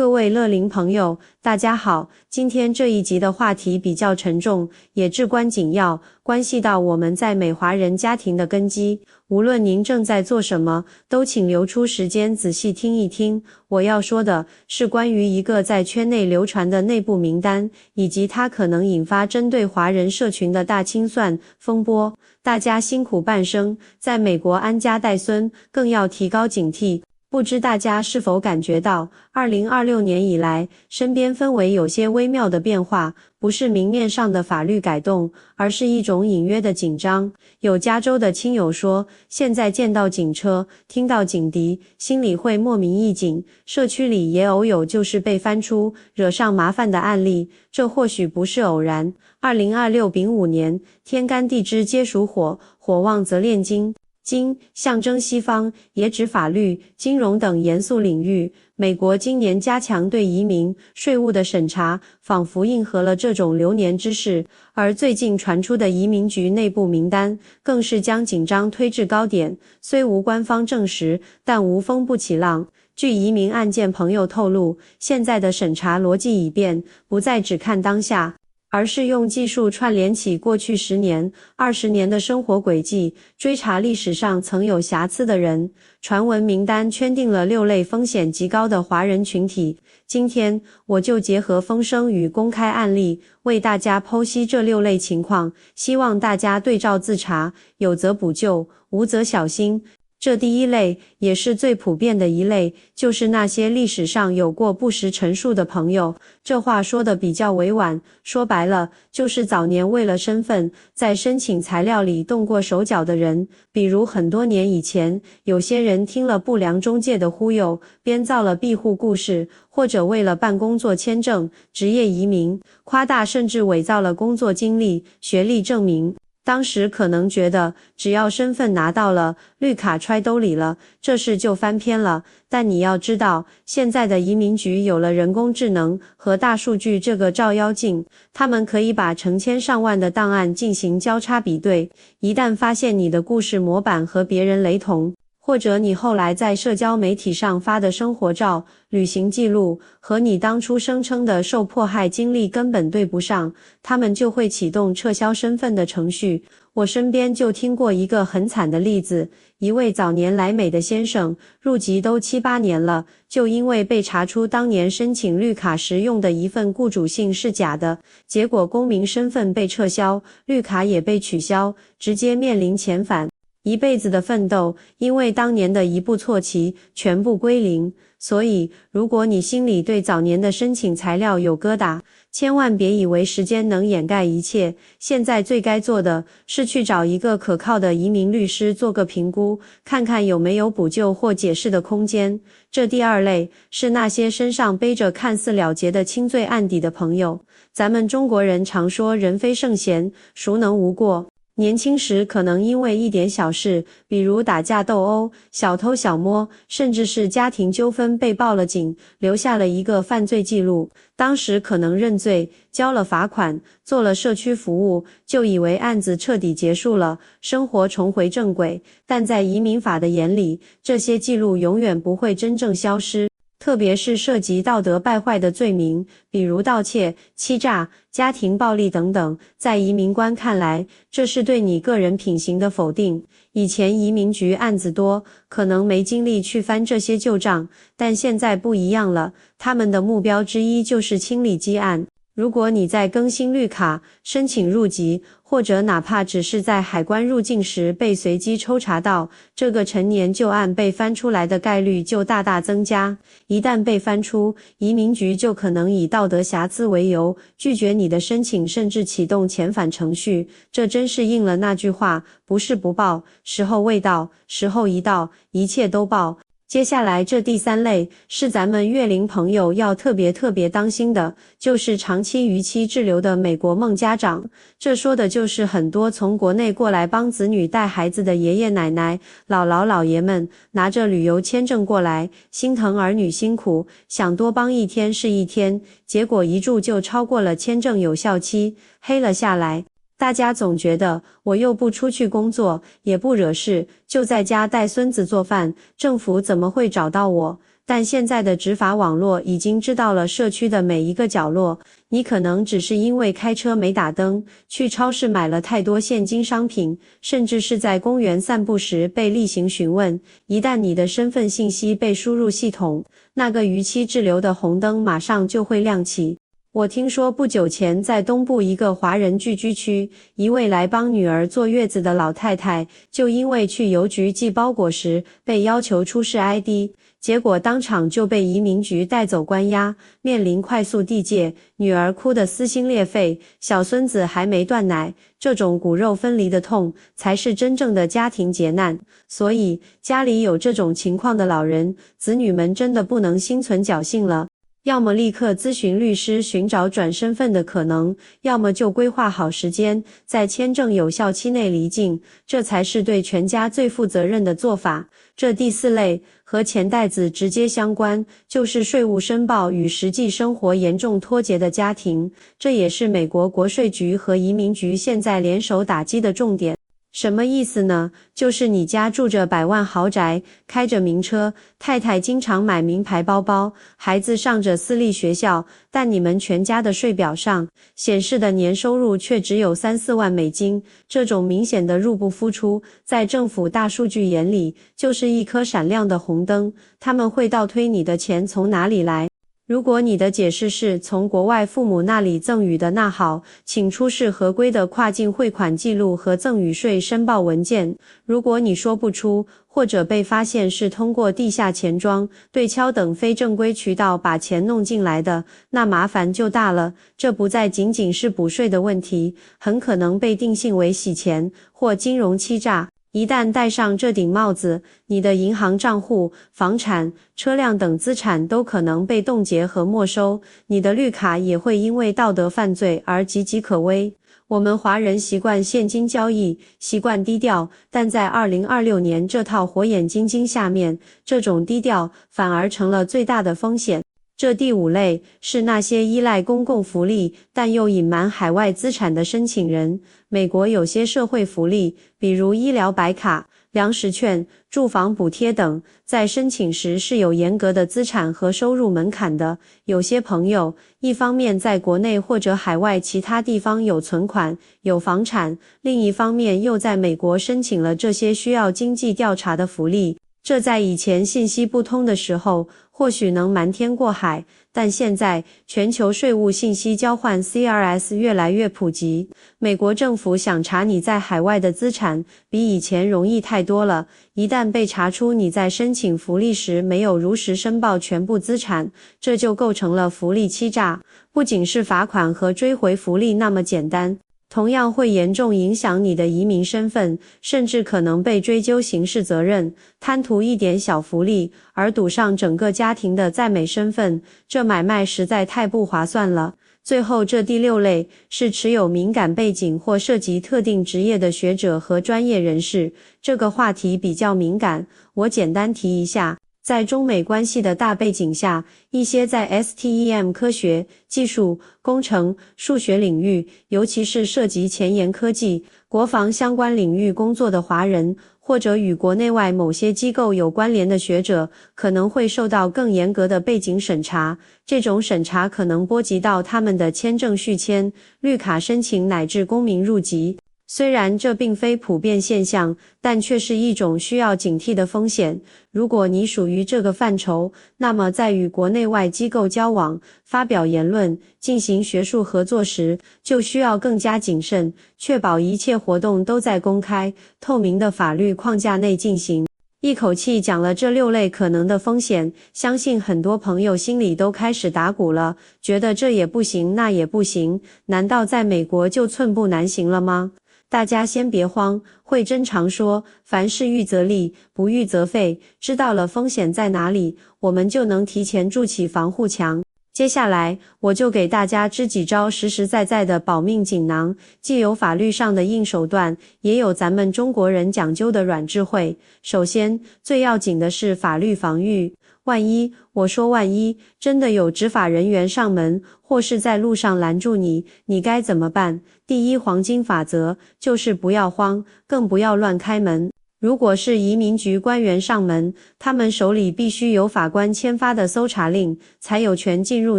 各位乐龄朋友，大家好，今天这一集的话题比较沉重，也至关紧要，关系到我们在美华人家庭的根基。无论您正在做什么，都请留出时间仔细听一听。我要说的是关于一个在圈内流传的内部名单，以及它可能引发针对华人社群的大清算风波。大家辛苦半生，在美国安家带孙，更要提高警惕。不知大家是否感觉到2026年以来，身边氛围有些微妙的变化，不是明面上的法律改动，而是一种隐约的紧张。有加州的亲友说，现在见到警车，听到警笛，心里会莫名一紧。社区里也偶有就是被翻出，惹上麻烦的案例，这或许不是偶然。2026丙午年，天干地支皆属火，火旺则炼金。金象征西方，也指法律、金融等严肃领域。美国今年加强对移民、税务的审查，仿佛应和了这种流年之势。而最近传出的移民局内部名单，更是将紧张推至高点。虽无官方证实，但无风不起浪。据移民案件朋友透露，现在的审查逻辑已变，不再只看当下，而是用技术串联起过去10年、20年的生活轨迹，追查历史上曾有瑕疵的人。传闻名单圈定了6类风险极高的华人群体。今天我就结合风声与公开案例，为大家剖析这6类情况，希望大家对照自查，有则补救，无则小心。这第一类，也是最普遍的一类，就是那些历史上有过不实陈述的朋友。这话说得比较委婉，说白了，就是早年为了身份，在申请材料里动过手脚的人。比如很多年以前，有些人听了不良中介的忽悠，编造了庇护故事，或者为了办工作签证、职业移民，夸大甚至伪造了工作经历、学历证明。当时可能觉得只要身份拿到了，绿卡揣兜里了，这事就翻篇了。但你要知道，现在的移民局有了人工智能和大数据这个照妖镜，他们可以把成千上万的档案进行交叉比对，一旦发现你的故事模板和别人雷同，或者你后来在社交媒体上发的生活照、旅行记录和你当初声称的受迫害经历根本对不上，他们就会启动撤销身份的程序。我身边就听过一个很惨的例子，一位早年来美的先生，入籍都7、8年了，就因为被查出当年申请绿卡时用的一份雇主信是假的，结果公民身份被撤销，绿卡也被取消，直接面临遣返。一辈子的奋斗，因为当年的一步错棋，全部归零。所以，如果你心里对早年的申请材料有疙瘩，千万别以为时间能掩盖一切。现在最该做的是去找一个可靠的移民律师做个评估，看看有没有补救或解释的空间。这第二类是那些身上背着看似了结的轻罪案底的朋友。咱们中国人常说人非圣贤，孰能无过？年轻时可能因为一点小事，比如打架斗殴、小偷小摸，甚至是家庭纠纷被报了警，留下了一个犯罪记录。当时可能认罪，交了罚款，做了社区服务，就以为案子彻底结束了，生活重回正轨。但在移民法的眼里，这些记录永远不会真正消失。特别是涉及道德败坏的罪名，比如盗窃、欺诈、家庭暴力等等，在移民官看来，这是对你个人品行的否定。以前移民局案子多，可能没精力去翻这些旧账，但现在不一样了，他们的目标之一就是清理积案。如果你在更新绿卡、申请入籍，或者哪怕只是在海关入境时被随机抽查到，这个陈年旧案被翻出来的概率就大大增加。一旦被翻出，移民局就可能以道德瑕疵为由，拒绝你的申请，甚至启动遣返程序。这真是应了那句话，不是不报，时候未到，时候一到，一切都报。接下来这第3类是咱们月龄朋友要特别当心的，就是长期逾期滞留的美国梦家长。这说的就是很多从国内过来帮子女带孩子的爷爷奶奶、姥姥姥爷们，拿着旅游签证过来，心疼儿女辛苦，想多帮一天是一天，结果一住就超过了签证有效期，黑了下来。大家总觉得我又不出去工作，也不惹事，就在家带孙子做饭，政府怎么会找到我？但现在的执法网络已经知道了社区的每一个角落，你可能只是因为开车没打灯，去超市买了太多现金商品，甚至是在公园散步时被例行询问。一旦你的身份信息被输入系统，那个逾期滞留的红灯马上就会亮起。我听说不久前在东部一个华人聚居区，一位来帮女儿坐月子的老太太，就因为去邮局寄包裹时被要求出示 ID， 结果当场就被移民局带走关押，面临快速递解，女儿哭得撕心裂肺，小孙子还没断奶，这种骨肉分离的痛才是真正的家庭劫难。所以家里有这种情况的老人，子女们真的不能心存侥幸了。要么立刻咨询律师寻找转身份的可能，要么就规划好时间，在签证有效期内离境，这才是对全家最负责任的做法。这第四类和钱袋子直接相关，就是税务申报与实际生活严重脱节的家庭，这也是美国国税局和移民局现在联手打击的重点。什么意思呢？就是你家住着百万豪宅，开着名车，太太经常买名牌包包，孩子上着私立学校，但你们全家的税表上显示的年收入却只有3-4万美金，这种明显的入不敷出，在政府大数据眼里就是一颗闪亮的红灯，他们会倒推你的钱从哪里来。如果你的解释是从国外父母那里赠与的，那好，请出示合规的跨境汇款记录和赠与税申报文件。如果你说不出，或者被发现是通过地下钱庄、对敲等非正规渠道把钱弄进来的，那麻烦就大了。这不再仅仅是补税的问题，很可能被定性为洗钱或金融欺诈。一旦戴上这顶帽子，你的银行账户、房产、车辆等资产都可能被冻结和没收，你的绿卡也会因为道德犯罪而岌岌可危。我们华人习惯现金交易，习惯低调，但在2026年这套火眼金睛下面，这种低调反而成了最大的风险。这第五类是那些依赖公共福利但又隐瞒海外资产的申请人。美国有些社会福利，比如医疗白卡、粮食券、住房补贴等，在申请时是有严格的资产和收入门槛的。有些朋友一方面在国内或者海外其他地方有存款、有房产，另一方面又在美国申请了这些需要经济调查的福利。这在以前信息不通的时候，或许能瞒天过海，但现在全球税务信息交换 CRS 越来越普及，美国政府想查你在海外的资产，比以前容易太多了。一旦被查出你在申请福利时没有如实申报全部资产，这就构成了福利欺诈，不仅是罚款和追回福利那么简单，同样会严重影响你的移民身份，甚至可能被追究刑事责任。贪图一点小福利而赌上整个家庭的在美身份，这买卖实在太不划算了。最后这第六类是持有敏感背景或涉及特定职业的学者和专业人士，这个话题比较敏感，我简单提一下。在中美关系的大背景下，一些在 STEM 科学、技术、工程、数学领域，尤其是涉及前沿科技、国防相关领域工作的华人，或者与国内外某些机构有关联的学者，可能会受到更严格的背景审查。这种审查可能波及到他们的签证续签、绿卡申请乃至公民入籍。虽然这并非普遍现象，但却是一种需要警惕的风险。如果你属于这个范畴，那么在与国内外机构交往、发表言论、进行学术合作时，就需要更加谨慎，确保一切活动都在公开、透明的法律框架内进行。一口气讲了这6类可能的风险，相信很多朋友心里都开始打鼓了，觉得这也不行那也不行，难道在美国就寸步难行了吗？大家先别慌，慧珍常说，凡事预则立，不预则废，知道了风险在哪里，我们就能提前筑起防护墙。接下来，我就给大家支几招实实在在的保命锦囊，既有法律上的硬手段，也有咱们中国人讲究的软智慧。首先，最要紧的是法律防御。万一，我说万一，真的有执法人员上门，或是在路上拦住你，你该怎么办？第一黄金法则，就是不要慌，更不要乱开门。如果是移民局官员上门，他们手里必须有法官签发的搜查令，才有权进入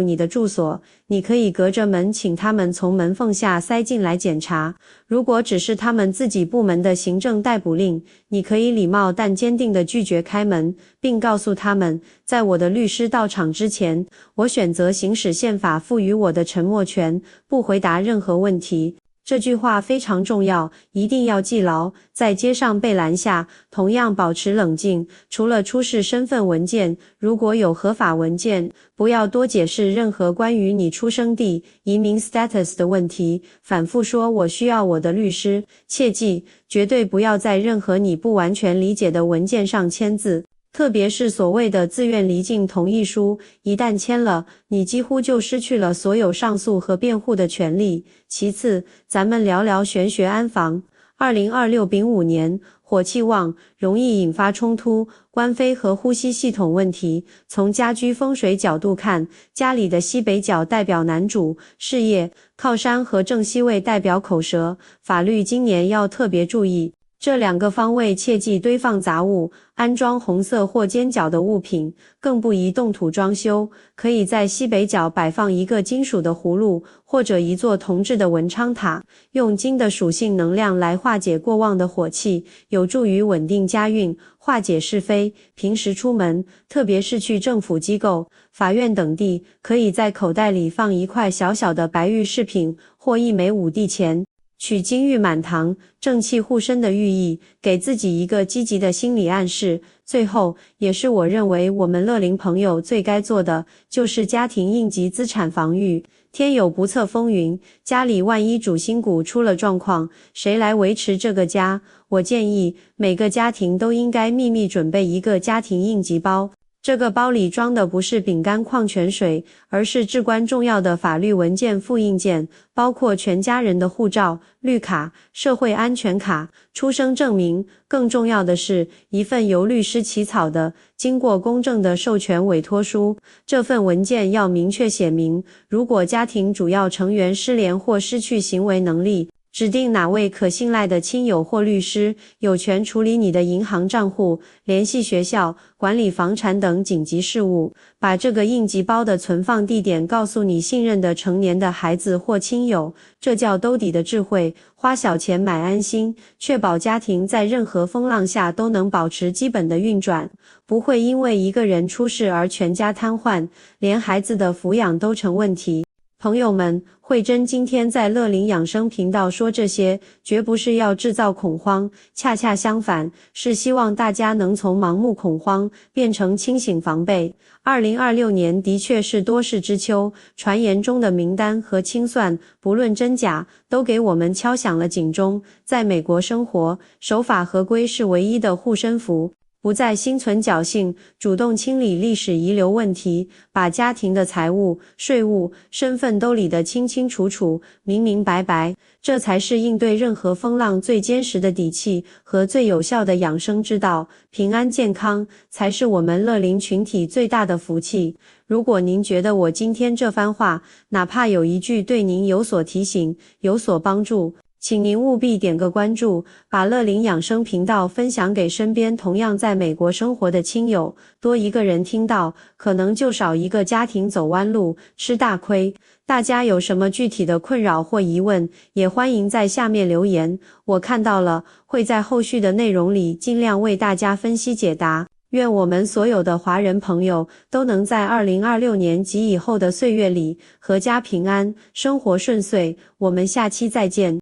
你的住所。你可以隔着门请他们从门缝下塞进来检查。如果只是他们自己部门的行政逮捕令，你可以礼貌但坚定地拒绝开门，并告诉他们，在我的律师到场之前，我选择行使宪法赋予我的沉默权，不回答任何问题。这句话非常重要，一定要记牢。在街上被拦下，同样保持冷静。除了出示身份文件，如果有合法文件，不要多解释任何关于你出生地、移民 status 的问题。反复说我需要我的律师。切记，绝对不要在任何你不完全理解的文件上签字。特别是所谓的自愿离境同意书，一旦签了，你几乎就失去了所有上诉和辩护的权利。其次，咱们聊聊玄学安防。2026丙午年，火气旺，容易引发冲突、官非和呼吸系统问题。从家居风水角度看，家里的西北角代表男主、事业、靠山和正西位代表口舌，法律今年要特别注意。这两个方位切忌堆放杂物，安装红色或尖角的物品，更不宜动土装修。可以在西北角摆放一个金属的葫芦，或者一座铜制的文昌塔，用金的属性能量来化解过旺的火气，有助于稳定家运，化解是非。平时出门，特别是去政府机构、法院等地，可以在口袋里放一块小小的白玉饰品或一枚5帝钱。取金玉满堂、正气护身的寓意，给自己一个积极的心理暗示。最后，也是我认为我们乐龄朋友最该做的，就是家庭应急资产防御。天有不测风云，家里万一主心骨出了状况，谁来维持这个家？我建议每个家庭都应该秘密准备一个家庭应急包。这个包里装的不是饼干、矿泉水，而是至关重要的法律文件复印件，包括全家人的护照、绿卡、社会安全卡、出生证明。更重要的是，一份由律师起草的、经过公证的授权委托书。这份文件要明确写明，如果家庭主要成员失联或失去行为能力，指定哪位可信赖的亲友或律师，有权处理你的银行账户，联系学校，管理房产等紧急事务。把这个应急包的存放地点告诉你信任的成年的孩子或亲友，这叫兜底的智慧。花小钱买安心，确保家庭在任何风浪下都能保持基本的运转，不会因为一个人出事而全家瘫痪，连孩子的抚养都成问题。朋友们，慧珍今天在乐龄养生频道说这些，绝不是要制造恐慌，恰恰相反，是希望大家能从盲目恐慌变成清醒防备。2026年的确是多事之秋，传言中的名单和清算，不论真假，都给我们敲响了警钟。在美国生活，守法合规是唯一的护身符。不再心存侥幸，主动清理历史遗留问题，把家庭的财务、税务、身份都理得清清楚楚、明明白白，这才是应对任何风浪最坚实的底气和最有效的养生之道。平安健康才是我们乐龄群体最大的福气。如果您觉得我今天这番话，哪怕有一句对您有所提醒、有所帮助，请您务必点个关注，把乐龄养生频道分享给身边同样在美国生活的亲友，多一个人听到，可能就少一个家庭走弯路，吃大亏。大家有什么具体的困扰或疑问，也欢迎在下面留言，我看到了，会在后续的内容里尽量为大家分析解答。愿我们所有的华人朋友都能在2026年及以后的岁月里，阖家平安，生活顺遂。我们下期再见。